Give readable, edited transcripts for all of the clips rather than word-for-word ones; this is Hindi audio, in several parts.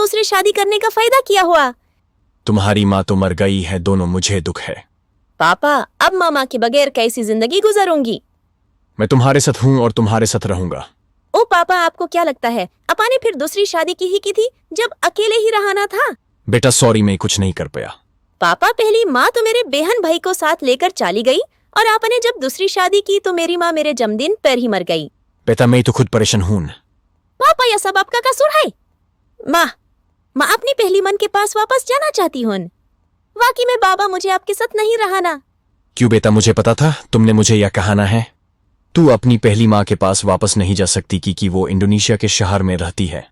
दूसरी शादी करने का फायदा क्या हुआ? तुम्हारी माँ तो मर गई है, दोनों मुझे दुख है। पापा, अब मामा के बगैर कैसी जिंदगी गुजारूंगी? मैं तुम्हारे साथ हूँ और तुम्हारे साथ रहूंगा। ओ पापा, आपको क्या लगता है अपा ने फिर दूसरी शादी की थी जब अकेले ही रहना था? बेटा सॉरी, मैं कुछ नहीं कर पाया। पापा, पहली माँ तो मेरे बेहन भाई को साथ लेकर चली गई और आपने जब दूसरी शादी की तो मेरी माँ मेरे जन्मदिन पर ही मर गई। बेटा मैं तो खुद परेशान हूँ। पापा, यह सब आपका कसूर है। माँ अपनी पहली मन के पास वापस जाना चाहती हूँ। वाकई में बाबा, मुझे आपके साथ नहीं रहना। क्यों बेटा, मुझे पता था तुमने मुझे यह कहना है। तू अपनी पहली माँ के पास वापस नहीं जा सकती कि वो इंडोनेशिया के शहर में रहती है।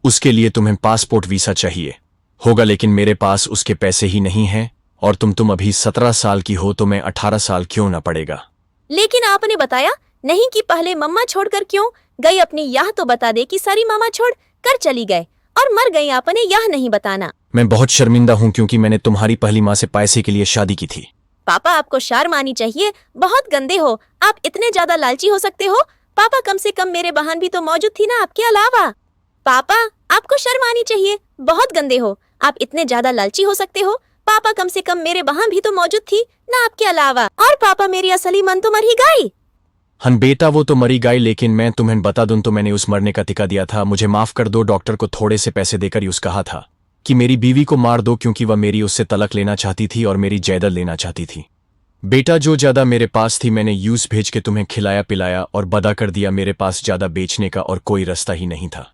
उसके लिए तुम्हें पासपोर्ट वीसा चाहिए होगा, लेकिन मेरे पास उसके पैसे ही नहीं हैं और तुम अभी 17 साल की हो तो मैं 18 साल क्यों ना पड़ेगा। लेकिन आपने बताया नहीं कि पहले मम्मा छोड़कर क्यों गई अपनी, यह तो बता दे कि सारी मामा छोड़ कर चली गए और मर गई, आपने यह नहीं बताना। मैं बहुत शर्मिंदा हूँ क्योंकि मैंने तुम्हारी पहली माँ से पैसे के लिए शादी की थी। पापा, आपको शर्म आनी चाहिए, बहुत गंदे हो आप, इतने ज्यादा लालची हो सकते हो। पापा, कम से कम मेरे बहन भी तो मौजूद थी ना आपके अलावा। पापा, आपको शर्म आनी चाहिए, बहुत गंदे हो आप, इतने ज्यादा लालची हो सकते हो। पापा, कम से कम मेरे बहन भी तो मौजूद थी ना आपके अलावा। और पापा, मेरी असली मन तो मर ही गई। हन बेटा, वो तो मरी गई, लेकिन मैं तुम्हें बता दूं तो मैंने उस मरने का टिका दिया था। मुझे माफ कर दो। डॉक्टर को थोड़े से पैसे देकर यूं कहा था कि मेरी बीवी को मार दो क्योंकि वह मेरी उससे तलाक लेना चाहती थी और मेरी जायदाद लेना चाहती थी। बेटा, जो ज्यादा मेरे पास थी मैंने यूस भेज के तुम्हें खिलाया पिलाया और बदा कर दिया। मेरे पास ज्यादा बेचने का और कोई रास्ता ही नहीं था।